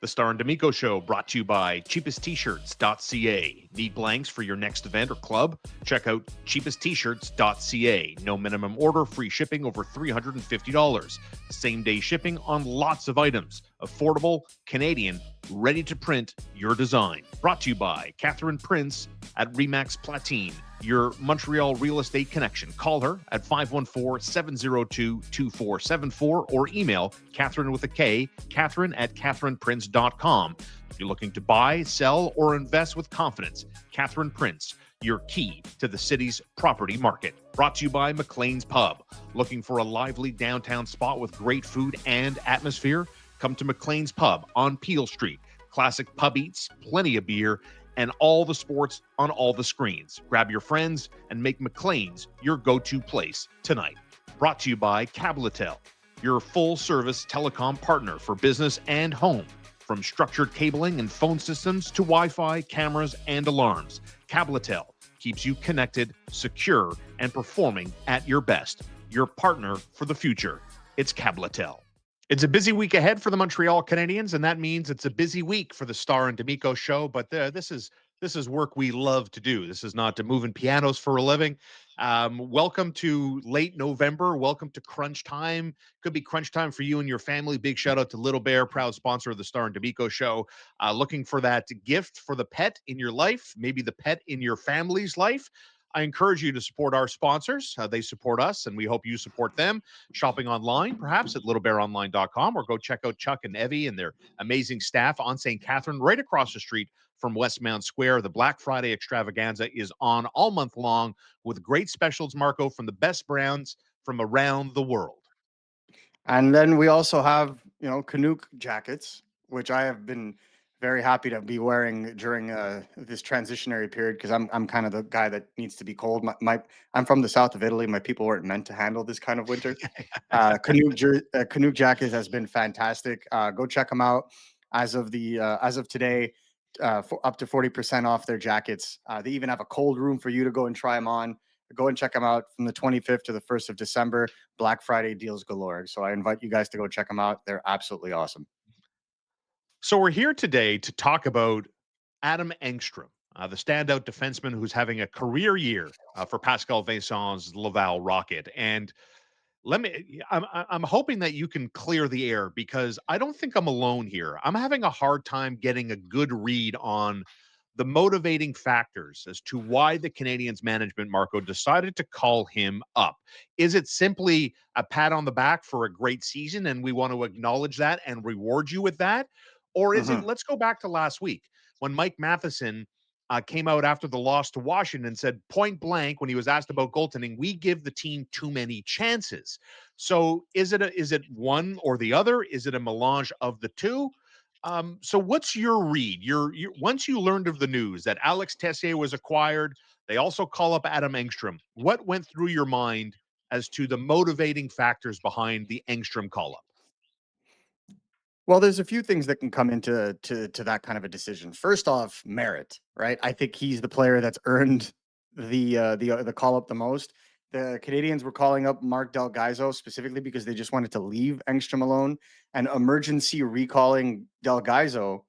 The Starr and D'Amico Show brought to you by cheapesttshirts.ca. Need blanks for your next event or club? Check out cheapesttshirts.ca. No minimum order, free shipping over $350. Same day shipping on lots of items. Affordable, Canadian, ready to print your design. Brought to you by Catherine Prince at Remax Platine, your Montreal real estate connection. Call her at 514-702-2474 or email Catherine with a K, Catherine at catherineprince.com. If you're looking to buy, sell, or invest with confidence, Catherine Prince, your key to the city's property market. Brought to you by McLean's Pub. Looking for a lively downtown spot with great food and atmosphere? Come to McLean's Pub on Peel Street. Classic pub eats, plenty of beer, and all the sports on all the screens. Grab your friends and make McLean's your go-to place tonight. Brought to you by Cabletel, your full-service telecom partner for business and home. From structured cabling and phone systems to Wi-Fi, cameras, and alarms, Cabletel keeps you connected, secure, and performing at your best. Your partner for the future. It's Cabletel. It's a busy week ahead for the Montreal Canadiens, and that means it's a busy week for the Starr and D'Amico Show. But this is work we love to do. This is not to moving pianos for a living. Welcome to late November. Welcome to crunch time. Could be crunch time for you and your family. Big shout out to Little Bear, proud sponsor of the Starr and D'Amico Show. Looking for that gift for the pet in your life, maybe the pet in your family's life. I encourage you to support our sponsors. They support us, and we hope you support them. Shopping online, perhaps at littlebearonline.com, or go check out Chuck and Evie and their amazing staff on St. Catherine, right across the street from Westmount Square. The Black Friday extravaganza is on all month long with great specials, Marco, from the best brands from around the world. And then we also have, Canuck jackets, which I have been very happy to be wearing during this transitionary period because I'm kind of the guy that needs to be cold. I'm from the south of Italy. My people weren't meant to handle this kind of winter. Canuck jackets has been fantastic. Go check them out. As of today, for up to 40% off their jackets. They even have a cold room for you to go and try them on. Go and check them out from the 25th to the 1st of December. Black Friday deals galore. So I invite you guys to go check them out. They're absolutely awesome. So we're here today to talk about Adam Engström, the standout defenseman who's having a career year for Pascal Vincent's Laval Rocket. And I'm hoping that you can clear the air because I don't think I'm alone here. I'm having a hard time getting a good read on the motivating factors as to why the Canadiens management, Marco, decided to call him up. Is it simply a pat on the back for a great season and we want to acknowledge that and reward you with that? Or is it, Mm-hmm. let's go back to last week when Mike Matheson came out after the loss to Washington and said point blank when he was asked about goaltending, we give the team too many chances. So is it one or the other? Is it a melange of the two? So what's your read? Once you learned of the news that Alex Tessier was acquired, they also call up Adam Engström. What went through your mind as to the motivating factors behind the Engström call up? Well, there's a few things that can come into that kind of a decision. First off, merit, right? I think he's the player that's earned the call up the most. The Canadians were calling up Mark Del Gaizo specifically because they just wanted to leave Engstrom alone and emergency recalling Del Gaizo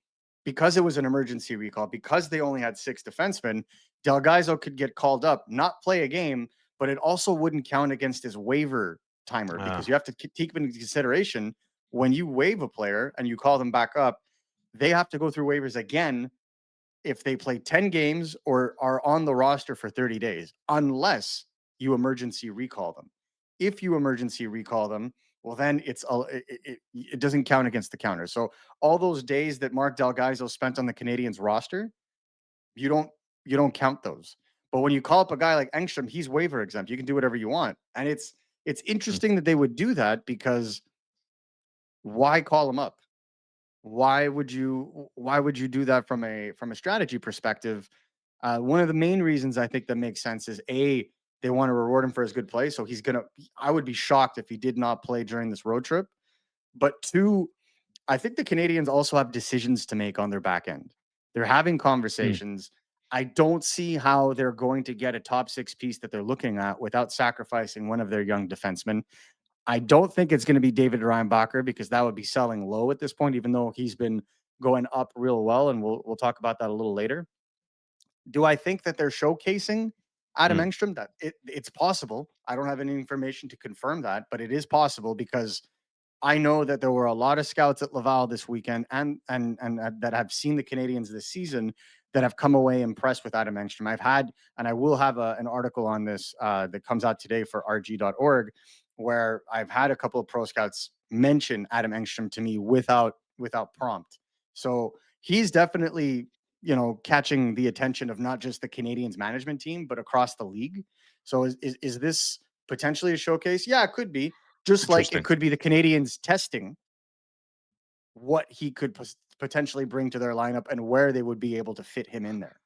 because it was an emergency recall because they only had 6 defensemen. Del Gaizo could get called up, not play a game, but it also wouldn't count against his waiver timer because you have to take into consideration when you waive a player and you call them back up, they have to go through waivers again if they play 10 games or are on the roster for 30 days, unless you emergency recall them. If you emergency recall them, well, then it doesn't count against the counter. So all those days that Mark Del Gaizo spent on the Canadiens roster, you don't count those. But when you call up a guy like Engstrom, he's waiver exempt. You can do whatever you want. And it's interesting that they would do that because why call him up? Why would you do that from a strategy perspective? One of the main reasons I think that makes sense is they want to reward him for his good play. So I would be shocked if he did not play during this road trip. But two, I think the Canadians also have decisions to make on their back end. They're having conversations. I don't see how they're going to get a top 6 piece that they're looking at without sacrificing one of their young defensemen. I don't think it's going to be David Reinbacher because that would be selling low at this point, even though he's been going up real well, and we'll talk about that a little later. Do I think that they're showcasing Adam Mm. Engström? That it's possible. I don't have any information to confirm that, but it is possible because I know that there were a lot of scouts at Laval this weekend and that have seen the Canadians this season that have come away impressed with Adam Engström. I've had, and I will have an article on this that comes out today for rg.org, where I've had a couple of pro scouts mention Adam Engström to me without prompt. So he's definitely, catching the attention of not just the Canadians management team, but across the league. So is this potentially a showcase? Yeah, it could be. Just like it Interesting. could be the Canadians testing what he could potentially bring to their lineup and where they would be able to fit him in there.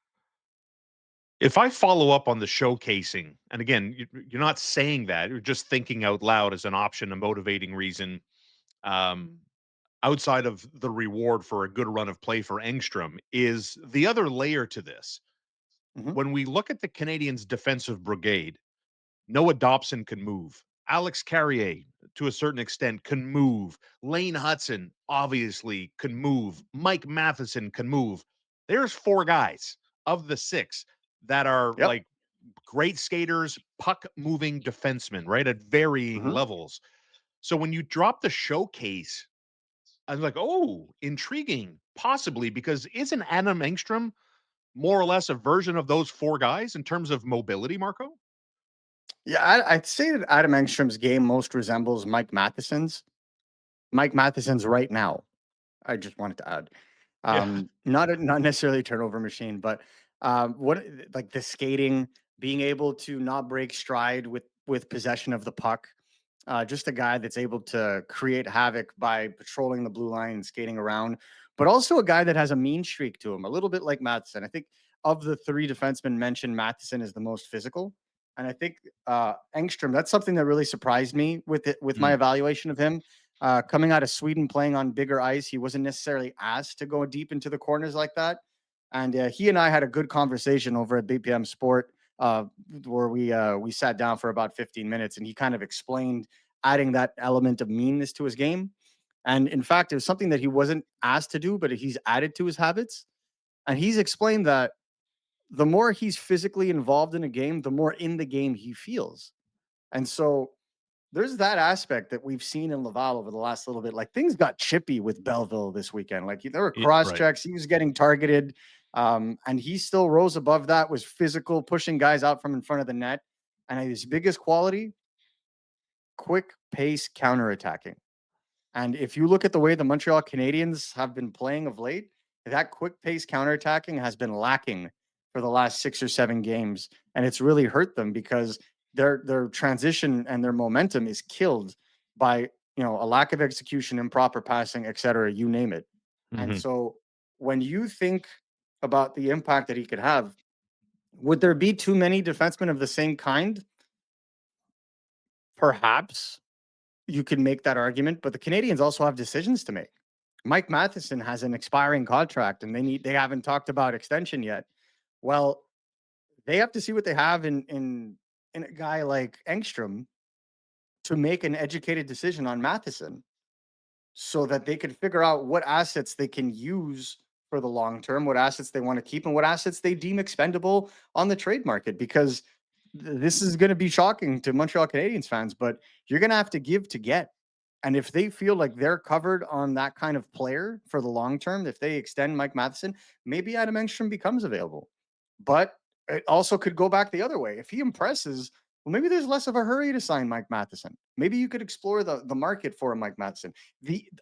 If I follow up on the showcasing, and again, you're not saying that, you're just thinking out loud as an option, a motivating reason, um, outside of the reward for a good run of play for Engstrom, is the other layer to this. Mhm. When we look at the Canadians' defensive brigade, Noah Dobson can move. Alex Carrier, to a certain extent, can move. Lane Hudson, obviously, can move. Mike Matheson can move. There's 4 guys of the 6 that are Yep. like great skaters, puck moving defensemen, right? At varying Mhm. levels. So when you drop the showcase, I'm like, oh, intriguing, possibly, because isn't Adam Engstrom more or less a version of those 4 guys in terms of mobility, Marco? Yeah, I'd say that Adam Engstrom's game most resembles Mike Matheson's. Mike Matheson's right now. I just wanted to add, Yeah. not necessarily a turnover machine, but what like the skating, being able to not break stride with possession of the puck. Just a guy that's able to create havoc by patrolling the blue line and skating around, but also a guy that has a mean streak to him, a little bit like Matheson. I think of the 3 defensemen mentioned, Matheson is the most physical. And I think Engstrom, that's something that really surprised me with my Mm. evaluation of him. Coming out of Sweden, playing on bigger ice, he wasn't necessarily asked to go deep into the corners like that. And he and I had a good conversation over at BPM Sport, where we sat down for about 15 minutes, and he kind of explained adding that element of meanness to his game. And in fact, it was something that he wasn't asked to do, but he's added to his habits. And he's explained that the more he's physically involved in a game, the more in the game he feels. And so there's that aspect that we've seen in Laval over the last little bit. Like things got chippy with Belleville this weekend. Like there were cross Right. checks, he was getting targeted, and he still rose above that. Was physical, pushing guys out from in front of the net. And his biggest quality: quick pace counterattacking. And if you look at the way the Montreal Canadiens have been playing of late, that quick pace counterattacking has been lacking for the last 6 or 7 games, and it's really hurt them because their transition and their momentum is killed by, a lack of execution, improper passing, etc. You name it. And Mhm. so when you think about the impact that he could have, would there be too many defensemen of the same kind? Perhaps you could make that argument, but the Canadians also have decisions to make. Mike Matheson has an expiring contract and they haven't talked about extension yet. Well, they have to see what they have in a guy like Engstrom to make an educated decision on Matheson, so that they can figure out what assets they can use for the long term, what assets they want to keep, and what assets they deem expendable on the trade market. Because this is going to be shocking to Montreal Canadiens fans, but you're going to have to give to get. And if they feel like they're covered on that kind of player for the long term, if they extend Mike Matheson, maybe Adam Engstrom becomes available. But it also could go back the other way. If he impresses, well, maybe there's less of a hurry to sign Mike Matheson. Maybe you could explore the market for a Mike Matheson.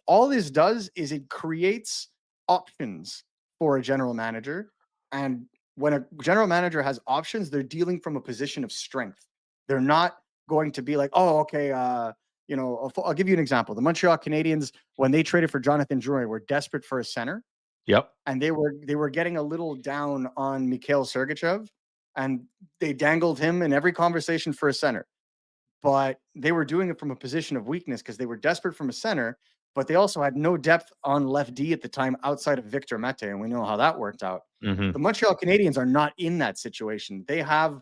All this does is it creates options for a general manager. And when a general manager has options, they're dealing from a position of strength. They're not going to be like, oh, okay, I'll give you an example. The Montreal Canadiens, when they traded for Jonathan Drouin, were desperate for a center, Yep. and they were getting a little down on Mikhail Sergachev, and they dangled him in every conversation for a center. But they were doing it from a position of weakness because they were desperate from a center, but they also had no depth on left D at the time outside of Victor Mete, and we know how that worked out. Mhm. The Montreal Canadiens are not in that situation. They have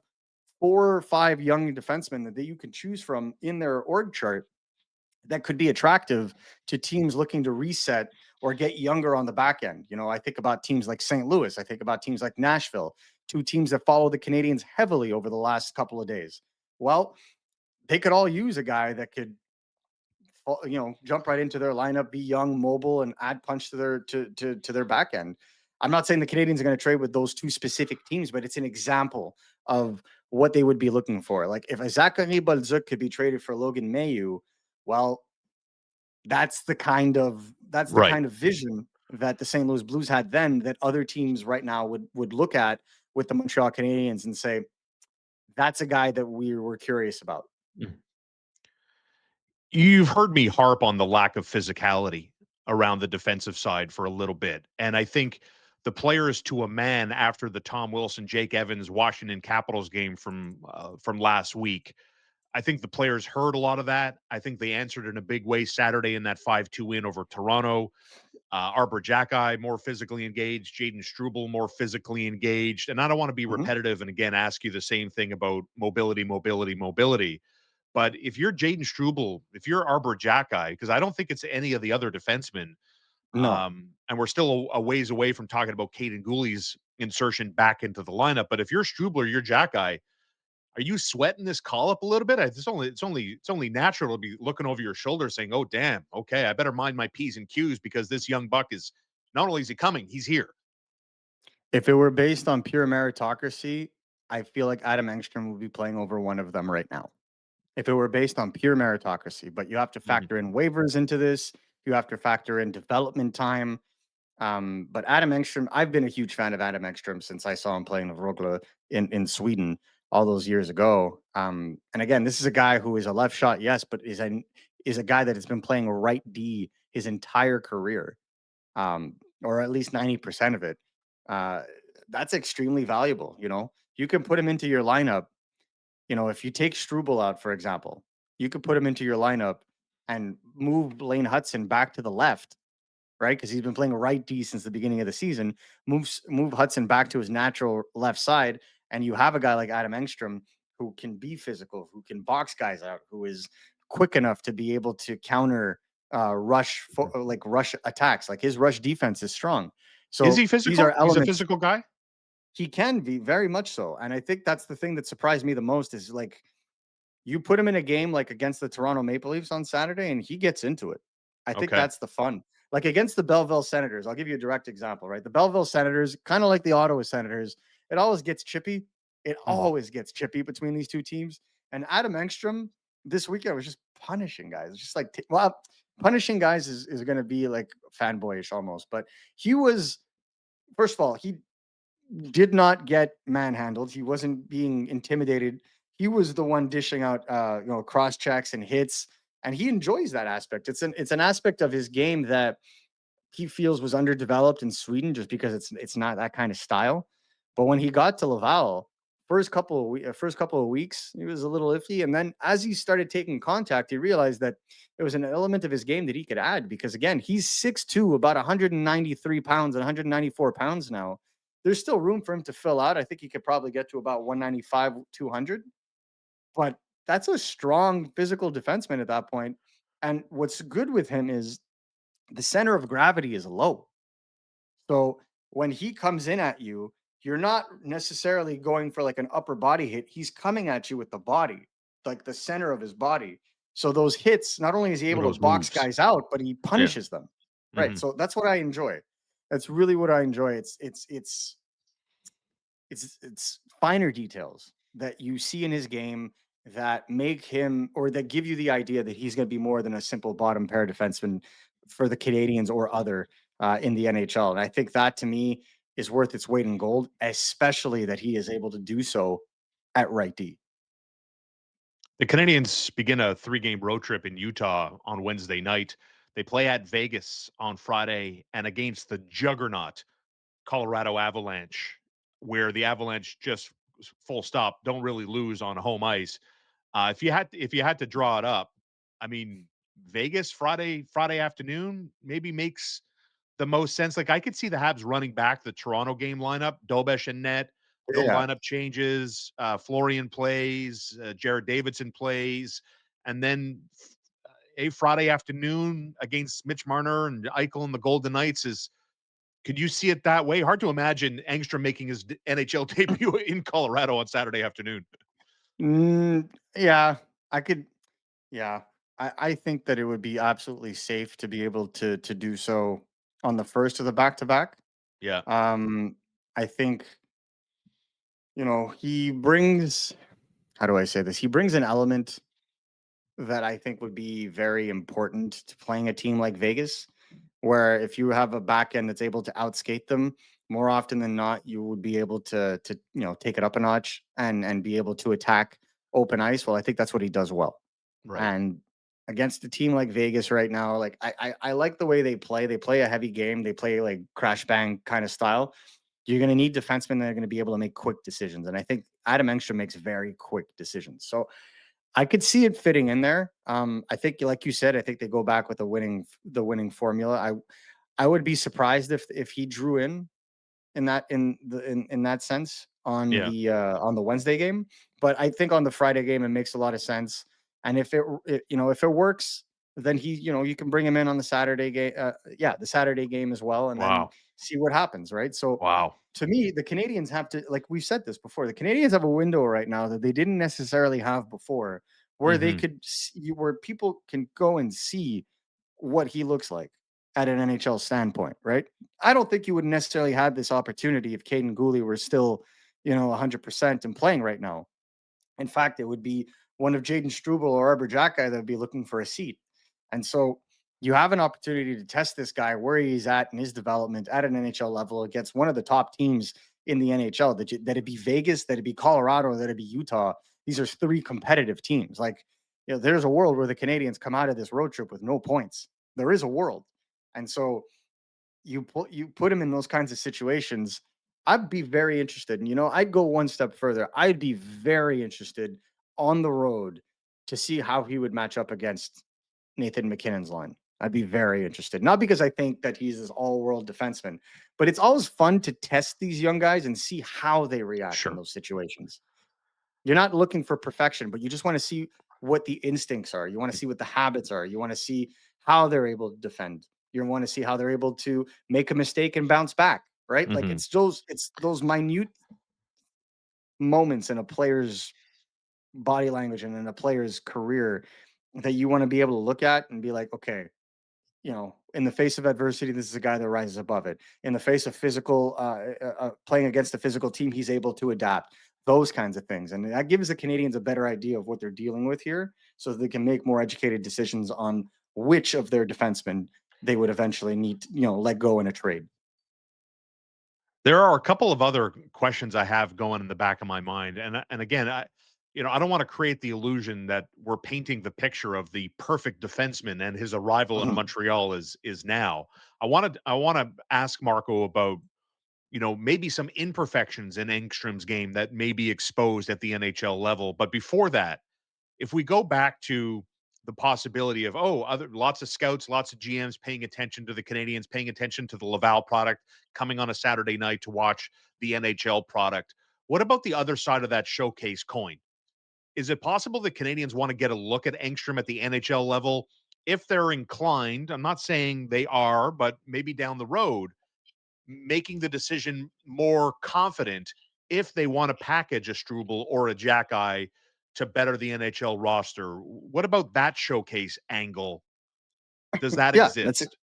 4 or 5 young defensemen that you can choose from in their org chart that could be attractive to teams looking to reset or get younger on the back end. I think about teams like St. Louis. I think about teams like Nashville, two teams that follow the Canadiens heavily over the last couple of days. Well, they could all use a guy that could, jump right into their lineup, be young, mobile, and add punch to their back end. I'm not saying the Canadiens are going to trade with those two specific teams, but it's an example of what they would be looking for. Like if a Zachary Bolduc could be traded for Logan Mailloux, well, that's the kind of vision that the St. Louis Blues had then that other teams right now would look at with the Montreal Canadiens and say, that's a guy that we were curious about. Mhm. You've heard me harp on the lack of physicality around the defensive side for a little bit. And I think the players to a man after the Tom Wilson, Jake Evans, Washington Capitals game from last week, I think the players heard a lot of that. I think they answered in a big way Saturday in that 5-2 win over Toronto. Arbor Jacki more physically engaged, Jaden Struble more physically engaged. And I don't want to be Mhm. repetitive and again ask you the same thing about mobility, mobility, mobility. But if you're Jaden Struble, if you're Arbor Jacki, because I don't think it's any of the other defensemen, No. and we're still a ways away from talking about Caden Gooley's insertion back into the lineup. But if you're Struble or you're Jacki, are you sweating this call up a little bit? It's only natural to be looking over your shoulder saying, "Oh, damn, okay, I better mind my P's and Q's because this young buck is not only is he coming, he's here." If it were based on pure meritocracy, I feel like Adam Engström would be playing over one of them right now. If it were based on pure meritocracy, but you have to Mhm. factor in waivers into this. You have to factor in development time. But Adam Engström, I've been a huge fan of Adam Engström since I saw him playing with Rögle in Sweden all those years ago. And again, this is a guy who is a left shot, yes, but is a guy that has been playing right D his entire career, or at least 90% of it. Uh, that's extremely valuable. You can put him into your lineup. If you take Struble out, for example, you could put him into your lineup and move Blaine Hudson back to the left, right? Because he's been playing right D since the beginning of the season. Move Hudson back to his natural left side, and you have a guy like Adam Engström who can be physical, who can box guys out, who is quick enough to be able to counter rush attacks. Like his rush defense is strong. Is So he these are physical? He's a elements. physical guy. He can be very much so, and I think that's the thing that surprised me the most is like you put him in a game like against the Toronto Maple Leafs on Saturday, and he gets into it. I think Okay. that's the fun. Like against the Belleville Senators, I'll give you a direct example, right? The Belleville Senators, kind of like the Ottawa Senators, it always gets chippy. It Mhm. always gets chippy between these two teams. And Adam Engström this weekend was just punishing guys. Just like, punishing guys is going to be like fanboyish almost. But he was, first of all, he did not get manhandled. He wasn't being intimidated. He was the one dishing out cross checks and hits, and he enjoys that aspect. It's an aspect of his game that he feels was underdeveloped in Sweden just because it's not that kind of style. But when he got to Laval, first couple of weeks, he was a little iffy, and then as he started taking contact, he realized that there was an element of his game that he could add because again, he's 6'2", about 193 pounds and 194 pounds now. There's still room for him to fill out. I think he could probably get to about 195, 200, but that's a strong physical defenseman at that point. And what's good with him is the center of gravity is low. So when he comes in at you, you're not necessarily going for like an upper body hit. He's coming at you with the body, like the center of his body. So those hits, not only is he Some of able to those box moves. guys out, but he Yeah. punishes them. Right. Mhm. So that's what I enjoy. That's really what I enjoy. It's finer details that you see in his game that make him or that give you the idea that he's going to be more than a simple bottom pair defenseman for the Canadians or other in the NHL. And I think that to me is worth its weight in gold, especially that he is able to do so at right D. The Canadiens begin a 3-game road trip in Utah on Wednesday night. They play at Vegas on Friday and against the juggernaut Colorado Avalanche, where the Avalanche just full stop don't really lose on home ice. If you had to draw it up, I mean Vegas Friday afternoon maybe makes the most sense. Like I could see the Habs running back the Toronto game lineup, Dobesh and net, no Yeah. lineup changes. Florian plays, Jared Davidson plays, and then a Friday afternoon against Mitch Marner and Eichel and the Golden Knights is. Could you see it that way? Hard to imagine Engstrom making his NHL debut in Colorado on Saturday afternoon. Yeah, I could. Yeah, I think that it would be absolutely safe to be able to do so on the first of the back to back. Yeah, I think he brings. How do I say this? He brings an element that I think would be very important to playing a team like Vegas, where if you have a back end that's able to outskate them more often than not, you would be able to take it up a notch and be able to attack open ice. Well, I think that's what he does well. right. And against a team like Vegas right now, like I like the way they play. They play a heavy game. They play like crash bang kind of style. You're going to need defensemen that are going to be able to make quick decisions. And I think Adam Engström makes very quick decisions. So I could see it fitting in there. I think, like you said, I think they go back with the winning formula. I would be surprised if he drew in that sense Yeah, on the Wednesday game. But I think on the Friday game it makes a lot of sense. And if it works, then you can bring him in on the Saturday game. The Saturday game as well, and then wow, see what happens. Right. So wow. to me, the Canadians have to, like we've said this before, the Canadians have a window right now that they didn't necessarily have before, where they Mhm. could where people can go and see what he looks like at an NHL standpoint, right? I don't think you would necessarily have this opportunity if Caden Gooley were still, 100% and playing right now. In fact, it would be one of Jaden Struble or Arbor Jacki that would be looking for a seat. And so you have an opportunity to test this guy where he's at in his development at an NHL level against one of the top teams in the NHL. That'd be Vegas, that'd be Colorado, that'd be Utah. These are three competitive teams. Like, there's a world where the Canadians come out of this road trip with no points. There is a world. And so you put him in those kinds of situations. I'd be very interested. And I'd go one step further. I'd be very interested on the road to see how he would match up against Nathan McKinnon's line. I'd be very interested. Not because I think that he's this all-world defenseman, but it's always fun to test these young guys and see how they react in Sure. those situations. You're not looking for perfection, but you just want to see what the instincts are. You want to see what the habits are. You want to see how they're able to defend. You want to see how they're able to make a mistake and bounce back, right? Like Mhm. it's those minute moments in a player's body language and in a player's career that you want to be able to look at and be like, okay, in the face of adversity, this is a guy that rises above it. In the face of playing against a physical team, he's able to adapt. Those kinds of things, and that gives the Canadians a better idea of what they're dealing with here, so that they can make more educated decisions on which of their defensemen they would eventually need, let go in a trade. There are a couple of other questions I have going in the back of my mind, and again, I don't want to create the illusion that we're painting the picture of the perfect defenseman and his arrival in Mhm. Montreal is now. I want to ask Marco about maybe some imperfections in Engstrom's game that may be exposed at the NHL level. But before that, if we go back to the possibility of other lots of scouts, lots of GMs paying attention to the Canadians, paying attention to the Laval product, coming on a Saturday night to watch the NHL product. What about the other side of that showcase coin? Is it possible the Canadians want to get a look at Engstrom at the NHL level if they're inclined? I'm not saying they are, but maybe down the road, making the decision more confident if they want to package a Struble or a Jack to better the NHL roster. What about that showcase angle? Does that Yeah, that's it. exist?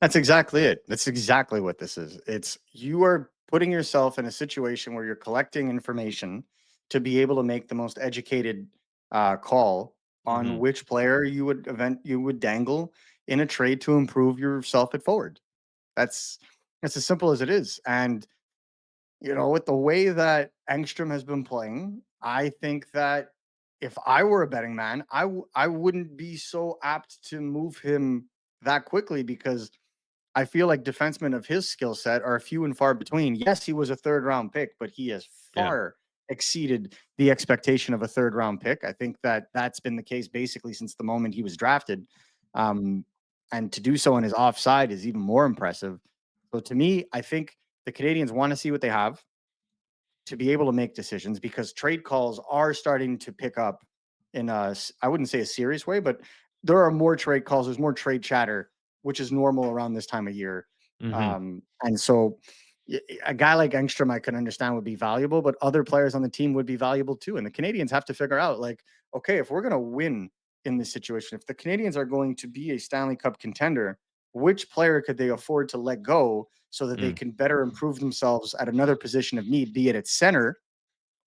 That's exactly it. That's exactly what this is. It's you are putting yourself in a situation where you're collecting information to be able to make the most educated call on Hmm. which player you would dangle in a trade to improve yourself at forward. That's that's as simple as it is. And with the way that Engstrom has been playing, I think that if I were a betting man, I wouldn't be so apt to move him that quickly because I feel like defensemen of his skill set are few and far between. Yes, he was a third round pick, but he has Yeah. far exceeded the expectation of a third round pick. I think that that's been the case basically since the moment he was drafted. Um, and to do so on his offside is even more impressive. So to me, I think the Canadians want to see what they have to be able to make decisions because trade calls are starting to pick up in I wouldn't say a serious way, but there are more trade calls. There's more trade chatter, which is normal around this time of year. Mm-hmm. And so a guy like Engstrom, I can understand would be valuable, but other players on the team would be valuable too. And the Canadians have to figure out, like, okay, if we're going to win in this situation, if the Canadians are going to be a Stanley Cup contender, which player could they afford to let go so that they can better improve themselves at another position of need, be it at center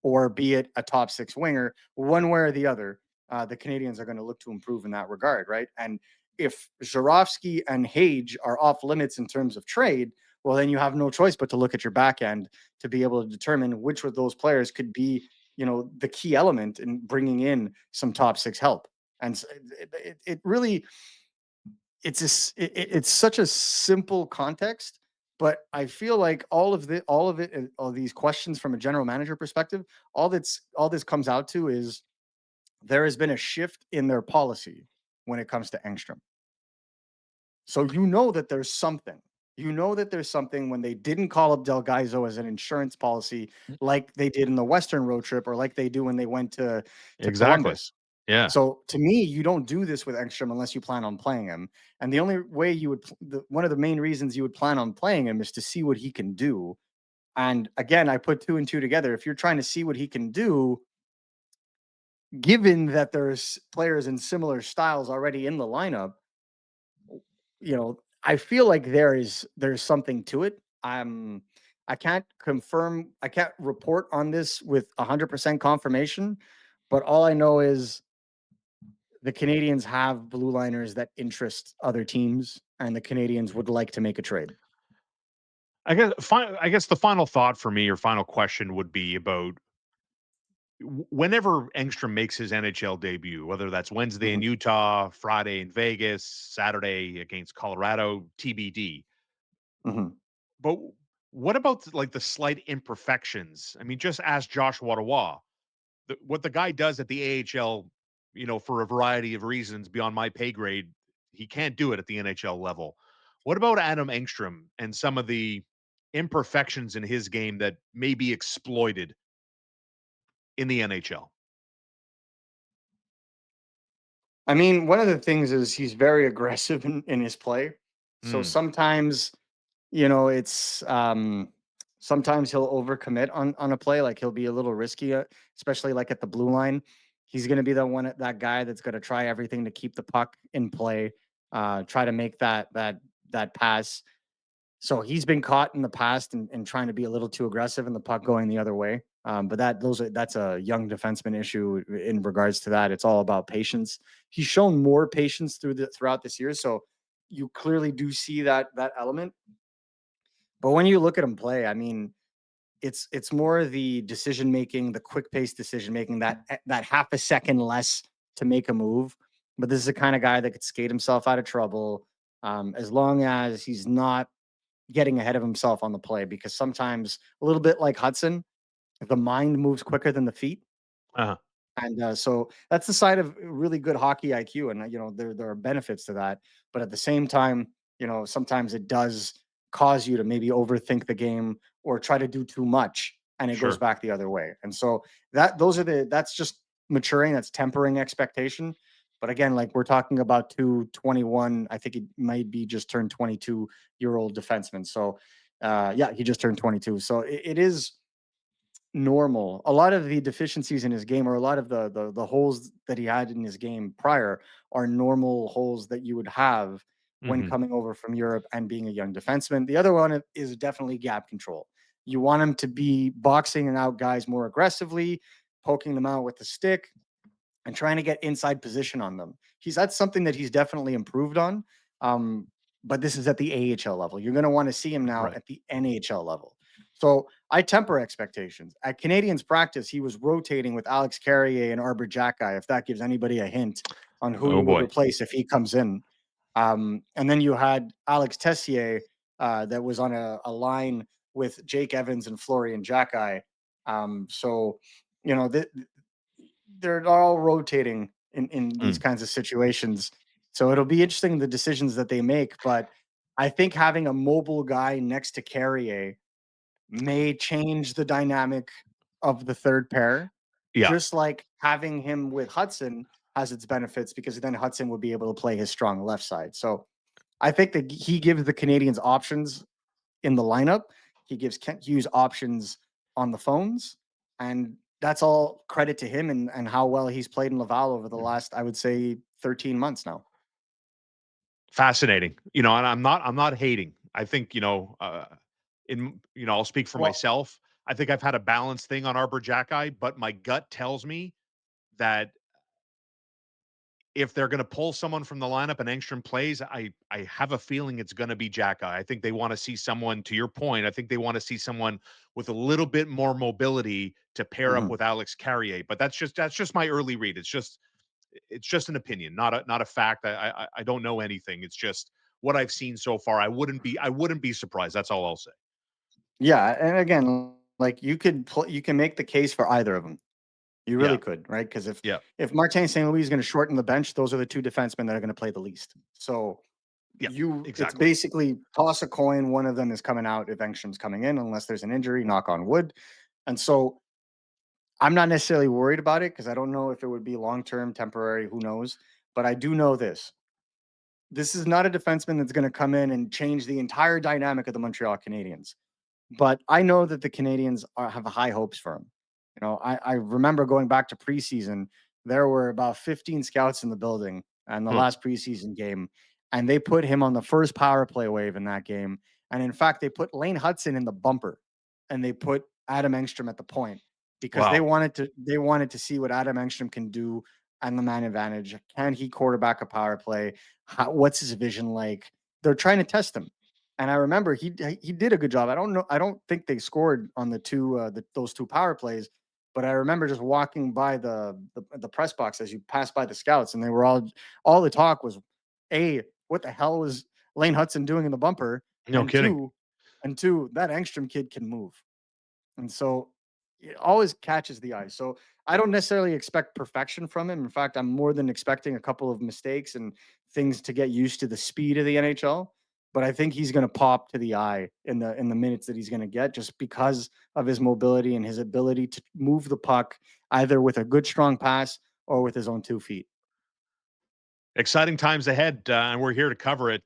or be it a top six winger, one way or the other, the Canadians are going to look to improve in that regard, right? And if Jarofsky and Hage are off limits in terms of trade, well, then you have no choice but to look at your back end to be able to determine which of those players could be, the key element in bringing in some top six help. And it really, it's such a simple context, but I feel like all of it, and all these questions from a general manager perspective, all this comes out to is there has been a shift in their policy when it comes to Engstrom. So that there's something. That there's something when they didn't call up Del Gaizo as an insurance policy like they did in the Western road trip or like they do when they went to Exactly. Columbus. Yeah. So to me, you don't do this with Engstrom unless you plan on playing him. And the only way you would, one of the main reasons you would plan on playing him is to see what he can do. And again, I put two and two together. If you're trying to see what he can do, given that there's players in similar styles already in the lineup, I feel like there's something to it. I can't confirm, I can't report on this with 100% confirmation, but all I know is the Canadians have blue liners that interest other teams, and the Canadians would like to make a trade. I guess the final thought for me or final question would be about whenever Engstrom makes his NHL debut, whether that's Wednesday in Mhm, Utah, Friday in Vegas, Saturday against Colorado, TBD. mhm. But what about like the slight imperfections? I mean, just ask Josh Ottawa. What the guy does at the AHL, for a variety of reasons beyond my pay grade, he can't do it at the NHL level. What about Adam Engstrom and some of the imperfections in his game that may be exploited in the NHL? I mean, one of the things is he's very aggressive in his play. So Mm, sometimes, it's sometimes he'll overcommit on a play, like he'll be a little risky, especially like at the blue line. He's going to be that guy that's going to try everything to keep the puck in play, try to make that pass. So he's been caught in the past and trying to be a little too aggressive and the puck going the other way. But that's a young defenseman issue in regards to that. It's all about patience. He's shown more patience throughout this year, so you clearly do see that element. But when you look at him play, I mean, it's more the decision making, the quick pace decision making, that half a second less to make a move. But this is the kind of guy that could skate himself out of trouble, as long as he's not getting ahead of himself on the play, because sometimes a little bit like Hudson, the mind moves quicker than the feet. uh-huh. And so that's the side of really good hockey IQ. And, there are benefits to that. But at the same time, sometimes it does cause you to maybe overthink the game or try to do too much. And it goes Sure. back the other way. And so that's just maturing, that's tempering expectation. But again, like we're talking about 221, I think it might be just turned 22-year-old defenseman. So yeah, he just turned 22. So it is normal. A lot of the deficiencies in his game, or a lot of the holes that he had in his game prior, are normal holes that you would have when Hmm. coming over from Europe and being a young defenseman. The other one is definitely gap control. You want him to be boxing out guys more aggressively, poking them out with the stick, and trying to get inside position on them. That's something that he's definitely improved on. Um, but this is at the AHL level. You're going to want to see him now Right. at the NHL level. So I temper expectations. At Canadians practice, he was rotating with Alex Carrier and Arbor Jacki, if that gives anybody a hint on who Oh he would boy. replace if he comes in. And then you had Alex Tessier, that was on a line with Jake Evans and Florian Jacki. So, you know, th- they're all rotating in these Mm, kinds of situations. So it'll be interesting the decisions that they make. But I think having a mobile guy next to Carrier may change the dynamic of the third pair, yeah. just like having him with Hudson has its benefits because then Hudson would be able to play his strong left side. So I think that he gives the Canadians options in the lineup. He gives Kent Hughes options on the phones, and that's all credit to him and how well he's played in Laval over the last, I would say, 13 months now. Fascinating. You know, and I'm not hating. I think, I'll speak for Well, myself. I think I've had a balanced thing on Arbor Jackeye, but my gut tells me that if they're going to pull someone from the lineup and Engstrom plays, I have a feeling it's going to be Jackeye. I think they want to see someone, to your point, I think they want to see someone with a little bit more mobility to pair up mhm. with Alex Carrier. But that's just my early read. It's just an opinion, not a fact. I don't know anything. It's just what I've seen so far. I wouldn't be surprised. That's all I'll say. Yeah, and again, like you can make the case for either of them. You really Yeah. could, right? Because Yeah. if Martin St. Louis is going to shorten the bench, those are the two defensemen that are going to play the least. So Yeah. it's Exactly. basically toss a coin. One of them is coming out if Engstrom's coming in, unless there's an injury. Knock on wood. And so I'm not necessarily worried about it because I don't know if it would be long term, temporary. Who knows? But I do know this: this is not a defenseman that's going to come in and change the entire dynamic of the Montreal Canadiens. But I know that the Canadians have high hopes for him. I remember going back to preseason, there were about 15 scouts in the building and the Hmm. last preseason game, and they put him on the first power play wave in that game. And in fact, they put Lane Hudson in the bumper and they put Adam Engstrom at the point because they Wow. wanted to see what Adam Engstrom can do and the man advantage. Can he quarterback a power play? What's his vision like? They're trying to test him. And I remember he did a good job. I don't know. I don't think they scored on those two power plays, but I remember just walking by the press box as you pass by the scouts, and they were all the talk was, a what the hell was Lane Hudson doing in the bumper, No and kidding. two that Engstrom kid can move. And so it always catches the eye. So I don't necessarily expect perfection from him. In fact, I'm more than expecting a couple of mistakes and things to get used to the speed of the NHL. But I think he's going to pop to the eye in the minutes that he's going to get, just because of his mobility and his ability to move the puck either with a good strong pass or with his own 2 feet. Exciting times ahead, and we're here to cover it.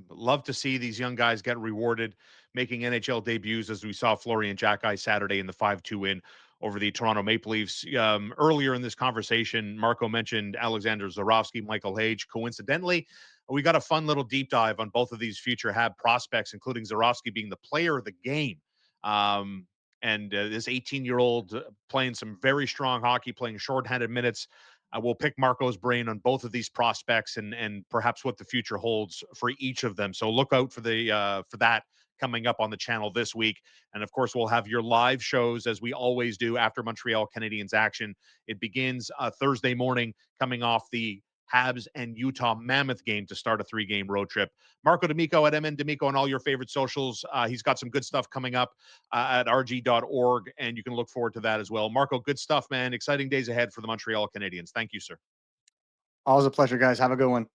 Love to see these young guys get rewarded, making NHL debuts, as we saw Florian Jackeye Saturday in the 5-2 win over the Toronto Maple Leafs. Earlier in this conversation, Marco mentioned Alexander Zorowski, Michael Hage. Coincidentally, we got a fun little deep dive on both of these future Hab prospects, including Zorowski being the player of the game. And this 18-year-old playing some very strong hockey, playing shorthanded minutes. We'll pick Marco's brain on both of these prospects and perhaps what the future holds for each of them. So look out for that coming up on the channel this week. And of course, we'll have your live shows as we always do after Montreal Canadiens action. It begins Thursday morning, coming off the Habs and Utah Mammoth game to start a 3-game road trip. Marco D'Amico at MN D'Amico on all your favorite socials. He's got some good stuff coming up at rg.org, and you can look forward to that as well. Marco, good stuff, man. Exciting days ahead for the Montreal Canadiens. Thank you, sir. Always a pleasure, guys. Have a good one.